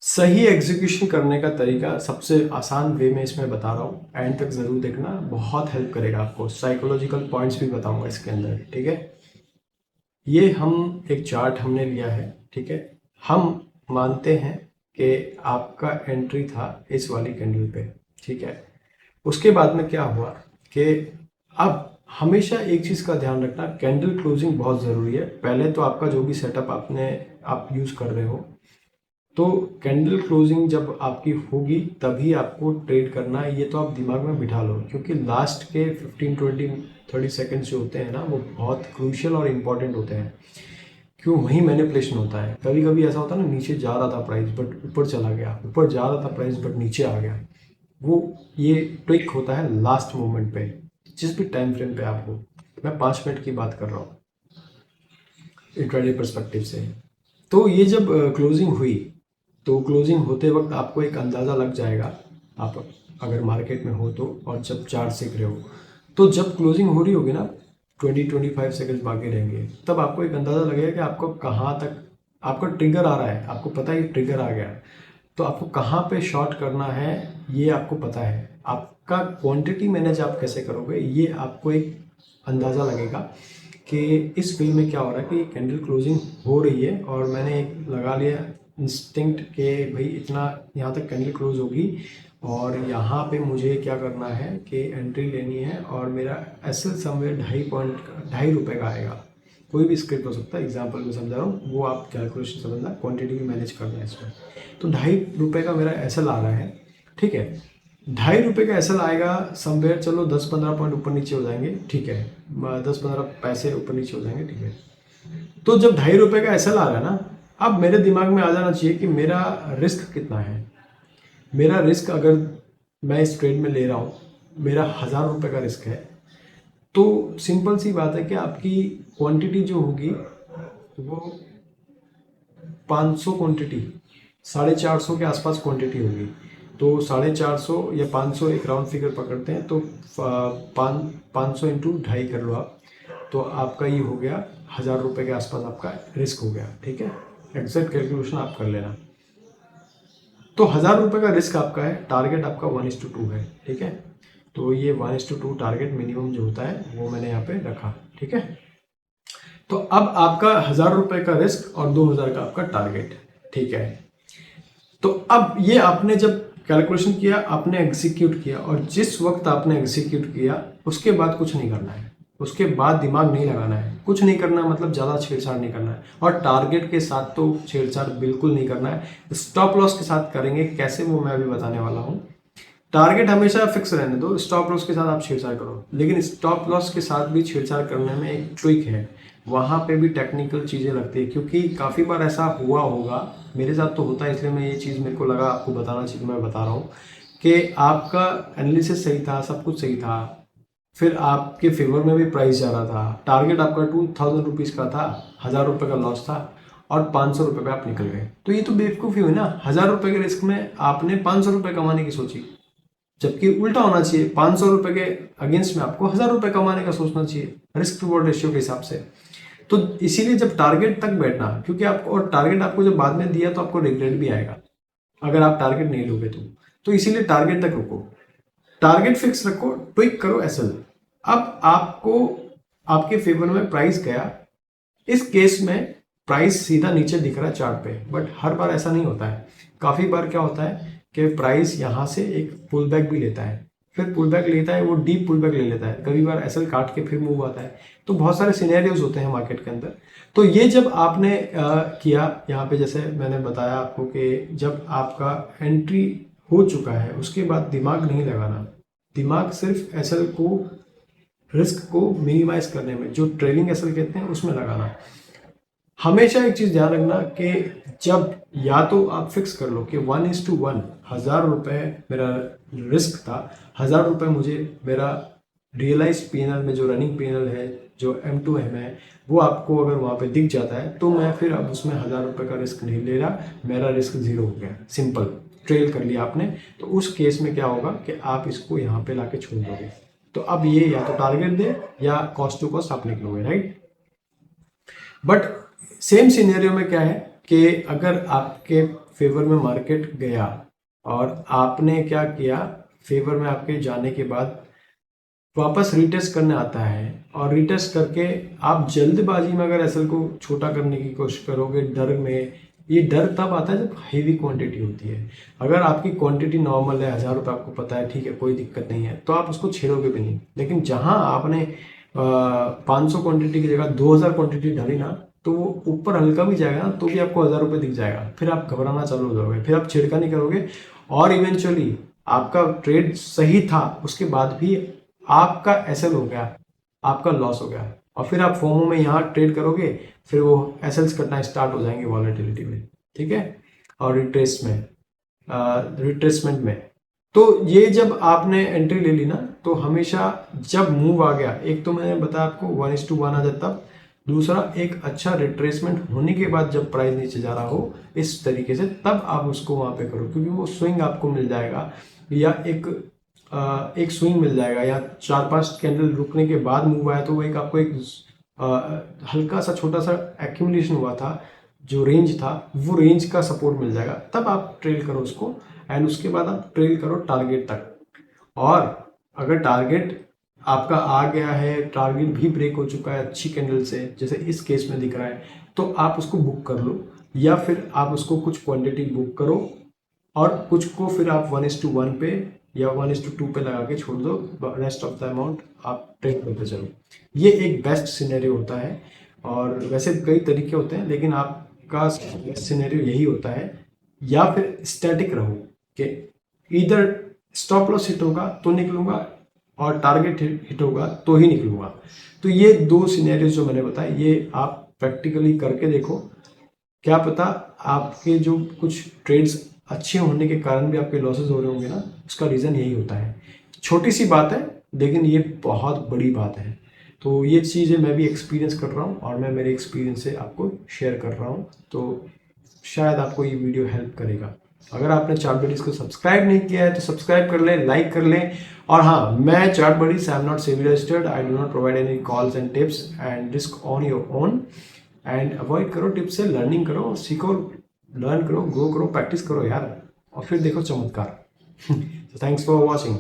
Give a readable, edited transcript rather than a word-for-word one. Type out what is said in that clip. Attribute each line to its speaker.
Speaker 1: सही एग्जीक्यूशन करने का तरीका सबसे आसान वे में इसमें बता रहा हूँ, एंड तक ज़रूर देखना, बहुत हेल्प करेगा आपको। साइकोलॉजिकल पॉइंट्स भी बताऊंगा इसके अंदर, ठीक है। ये हम एक चार्ट हमने लिया है, ठीक है। हम मानते हैं कि आपका एंट्री था इस वाली कैंडल पे, ठीक है। उसके बाद में क्या हुआ कि अब हमेशा एक चीज़ का ध्यान रखना, कैंडल क्लोजिंग बहुत ज़रूरी है। पहले तो आपका जो भी सेटअप आप यूज़ कर रहे हो, तो कैंडल क्लोजिंग जब आपकी होगी तभी आपको ट्रेड करना है, ये तो आप दिमाग में बिठा लो। क्योंकि लास्ट के 15-20-30 सेकंड्स जो होते हैं ना, वो बहुत क्रूशियल और इम्पॉर्टेंट होते हैं। क्यों? वहीं मैनिपुलेशन होता है। कभी कभी ऐसा होता है ना, नीचे जा रहा था प्राइस बट ऊपर चला गया, ऊपर जा रहा था प्राइस बट नीचे आ गया। वो ये ट्रिक होता है लास्ट मोमेंट पे, जिस भी टाइम फ्रेम पे आप हो। मैं 5 मिनट की बात कर रहा हूँ इंट्राडे पर्सपेक्टिव से। तो ये जब क्लोजिंग हुई, तो क्लोजिंग होते वक्त आपको एक अंदाज़ा लग जाएगा, आप अगर मार्केट में हो तो, और जब चार्ट सीख रहे हो तो जब क्लोजिंग हो रही होगी ना, 20-25 सेकंड बाकी रहेंगे, तब आपको एक अंदाज़ा लगेगा कि आपको कहाँ तक आपका ट्रिगर आ रहा है। आपको पता है कि ट्रिगर आ गया, तो आपको कहाँ पे शॉर्ट करना है ये आपको पता है। आपका क्वांटिटी मैनेज आप कैसे करोगे, ये आपको एक अंदाज़ा लगेगा कि इस वे में क्या हो रहा है कि कैंडल क्लोजिंग हो रही है और मैंने एक लगा लिया इंस्टिंक्ट के भाई इतना यहाँ तक कैंडल क्लोज होगी और यहाँ पे मुझे क्या करना है कि एंट्री लेनी है, और मेरा एसएल समवेयर 2.5 रुपये का आएगा। कोई भी स्क्रिप्ट हो सकता है, एग्जाम्पल में समझा रहा हूँ, वो आप कैलकुलेशन समझना, क्वांटिटी भी मैनेज करना है इसमें। तो 2.5 रुपये का मेरा एसएल आ रहा है, ठीक है। 2.5 रुपये का एसएल आएगा समवेयर, चलो 10-15 पॉइंट ऊपर नीचे हो जाएंगे, ठीक है। 10-15 पैसे ऊपर नीचे हो जाएंगे, ठीक है। तो जब 2.5 रुपये का एसएल आ रहा है ना, अब मेरे दिमाग में आ जाना चाहिए कि मेरा रिस्क कितना है। मेरा रिस्क, अगर मैं इस ट्रेड में ले रहा हूँ, मेरा 1000 रुपये का रिस्क है, तो सिंपल सी बात है कि आपकी क्वांटिटी जो होगी वो 500 क्वांटिटी, 450 के आसपास क्वांटिटी होगी। तो 450 या 500 एक राउंड फिगर पकड़ते हैं, तो 500 इंटू 2.5 कर लो आप, तो आपका ये हो गया 1000 रुपये के आसपास आपका रिस्क हो गया, ठीक है। एग्जैक्ट कैलकुलेशन आप कर लेना। तो 1000 रुपये का रिस्क आपका है, टारगेट आपका 1:2 है, ठीक है। तो ये 1:2 टारगेट मिनिमम जो होता है वो मैंने यहाँ पे रखा, ठीक है। तो अब आपका 1000 रुपये का रिस्क और 2000 का आपका टारगेट, ठीक है। तो अब ये आपने जब कैलकुलेशन किया, आपने एग्जीक्यूट किया, और जिस वक्त आपने एग्जीक्यूट किया उसके बाद कुछ नहीं करना है। उसके बाद दिमाग नहीं लगाना है, कुछ नहीं करना, मतलब ज़्यादा छेड़छाड़ नहीं करना है। और टारगेट के साथ तो छेड़छाड़ बिल्कुल नहीं करना है। स्टॉप लॉस के साथ करेंगे कैसे, वो मैं अभी बताने वाला हूँ। टारगेट हमेशा फिक्स रहने दो, स्टॉप लॉस के साथ आप छेड़छाड़ करो, लेकिन स्टॉप लॉस के साथ भी छेड़छाड़ करने में एक ट्रिक है, वहाँ पे भी टेक्निकल चीज़ें लगती है। क्योंकि काफ़ी बार ऐसा हुआ होगा, मेरे साथ तो होता है, इसलिए मैं ये चीज़ मेरे को लगा आपको बताना चाहिए, मैं बता रहा हूँ कि आपका एनालिसिस सही था, सब कुछ सही था, फिर आपके फेवर में भी प्राइस जा रहा था, टारगेट आपका 2000 रुपीज़ का था, 1000 रुपये का लॉस था, और 500 रुपये पे आप निकल गए। तो ये तो बेवकूफ़ी हुई ना। 1000 रुपये के रिस्क में आपने 500 रुपये कमाने की सोची, जबकि उल्टा होना चाहिए, 500 रुपये के अगेंस्ट में आपको 1000 रुपये कमाने का सोचना चाहिए, रिस्क रिवॉर्ड रेशियो के हिसाब से। तो इसीलिए जब टारगेट तक बैठना, क्योंकि आपको, और टारगेट आपको जब बाद में दिया तो आपको रिग्रेट भी आएगा अगर आप टारगेट नहीं लोगे तो इसीलिए टारगेट तक रुको, टारगेट फिक्स रखो, ट्विक करो एसएल। अब आपको आपके फेवर में प्राइस गया, इस केस में प्राइस सीधा नीचे दिख रहा है चार्ट पे, बट हर बार ऐसा नहीं होता है। काफ़ी बार क्या होता है कि प्राइस यहाँ से एक पुल बैक भी लेता है, फिर पुल बैक लेता है, वो डीप पुल बैक ले लेता है, कभी बार एसएल काट के फिर मूव आता है। तो बहुत सारे सिनेरियोज होते हैं मार्केट के अंदर। तो ये जब आपने किया यहाँ पे, जैसे मैंने बताया आपको कि जब आपका एंट्री हो चुका है उसके बाद दिमाग नहीं लगाना, दिमाग सिर्फ एसएल को, रिस्क को मिनिमाइज करने में, जो ट्रेलिंग एसएल कहते हैं, उसमें लगाना। हमेशा एक चीज ध्यान रखना कि जब या तो आप फिक्स कर लो कि 1:1, 1000 रुपये मेरा रिस्क था, 1000 रुपये मुझे मेरा रियलाइज पीएनएल में जो रनिंग पीएनएल है, जो M2M है, वो आपको अगर वहाँ पे दिख जाता है तो मैं फिर अब उसमें 1000 रुपये का रिस्क नहीं ले रहा, मेरा रिस्क 0 हो गया। सिंपल ट्रेल कर लिया आपने। तो उस केस में क्या होगा कि आप इसको यहाँ पे लाके छोड़ दोगे। तो अब ये या तो टारगेट दे या कॉस्ट टू कॉस्ट आप निकलोगे, राइट। बट सेम सिनेरियो में क्या है कि अगर आपके फेवर में मार्केट गया और आपने क्या किया, फेवर में आपके जाने के बाद वापस रिटेस्ट करने आता है और रिटेस्ट करके आप जल्दबाजी में अगर एसएल को छोटा करने की कोशिश करोगे डर में, ये डर तब आता है जब हेवी क्वांटिटी होती है। अगर आपकी क्वांटिटी नॉर्मल है, 1000 रुपये आपको पता है, ठीक है, कोई दिक्कत नहीं है, तो आप उसको छेड़ोगे भी नहीं। लेकिन जहां आपने 500 क्वांटिटी की जगह 2000 क्वांटिटी डाली ना, तो वो ऊपर हल्का भी जाएगा ना तो भी आपको 1000 रुपये दिख जाएगा, फिर आप घबराना चालू हो जाओगे, फिर आप छेड़खानी करोगे और इवेंचुअली आपका ट्रेड सही था उसके बाद भी आपका एसएल हो गया, आपका लॉस हो गया, और फिर आप फोमो में यहाँ ट्रेड करोगे, फिर वो एसएल्स कटना स्टार्ट हो जाएंगे वॉलेटिलिटी में, ठीक है, और रिट्रेसमेंट में। तो ये जब आपने एंट्री ले ली ना, तो हमेशा जब मूव आ गया, एक तो मैंने बताया आपको 1:1 आ जाता, तब दूसरा एक अच्छा रिट्रेसमेंट होने के बाद जब प्राइस नीचे जा रहा हो इस तरीके से, तब आप उसको वहां पे करो, क्योंकि वो स्विंग आपको मिल जाएगा, या एक स्विंग मिल जाएगा, या 4-5 कैंडल रुकने के बाद मूव आया तो वो एक आपको एक हल्का सा छोटा सा एक्यूमुलेशन हुआ था, जो रेंज था वो रेंज का सपोर्ट मिल जाएगा, तब आप ट्रेल करो उसको, एंड उसके बाद आप ट्रेल करो टारगेट तक। और अगर टारगेट आपका आ गया है, टारगेट भी ब्रेक हो चुका है अच्छी कैंडल से, जैसे इस केस में दिख रहा है, तो आप उसको बुक कर लो, या फिर आप उसको कुछ क्वांटिटी बुक करो और कुछ को फिर आप 1:1 पे या 1:2 पे लगा के छोड़ दो, रेस्ट ऑफ द अमाउंट आप ट्रेड करते चलो। ये एक बेस्ट सिनेरियो होता है, और वैसे कई तरीके होते हैं, लेकिन आपका बेस्ट सिनेरियो यही होता है। या फिर स्टैटिक रहो कि इधर स्टॉप लॉस हिट होगा तो निकलूंगा और टारगेट हिट होगा तो ही निकलूंगा। तो ये 2 सिनेरियो जो मैंने बताए, ये आप प्रैक्टिकली करके देखो, क्या पता आपके जो कुछ ट्रेड्स अच्छे होने के कारण भी आपके लॉसेस हो रहे होंगे ना, उसका रीज़न यही होता है। छोटी सी बात है लेकिन ये बहुत बड़ी बात है। तो ये चीज़ें मैं भी एक्सपीरियंस कर रहा हूँ और मैं मेरे एक्सपीरियंस से आपको शेयर कर रहा हूँ, तो शायद आपको ये वीडियो हेल्प करेगा। अगर आपने चार्ट बडीज को सब्सक्राइब नहीं किया है तो सब्सक्राइब कर लें, लाइक कर लें। और हाँ, मैं chart buddies, I am not SEBI registered, I do not provide any calls and tips and risk on your own. And avoid करो टिप्स से, लर्निंग करो, सीखो, लर्न करो, ग्रो करो, प्रैक्टिस करो यार, और फिर देखो चमत्कार। So thanks for watching.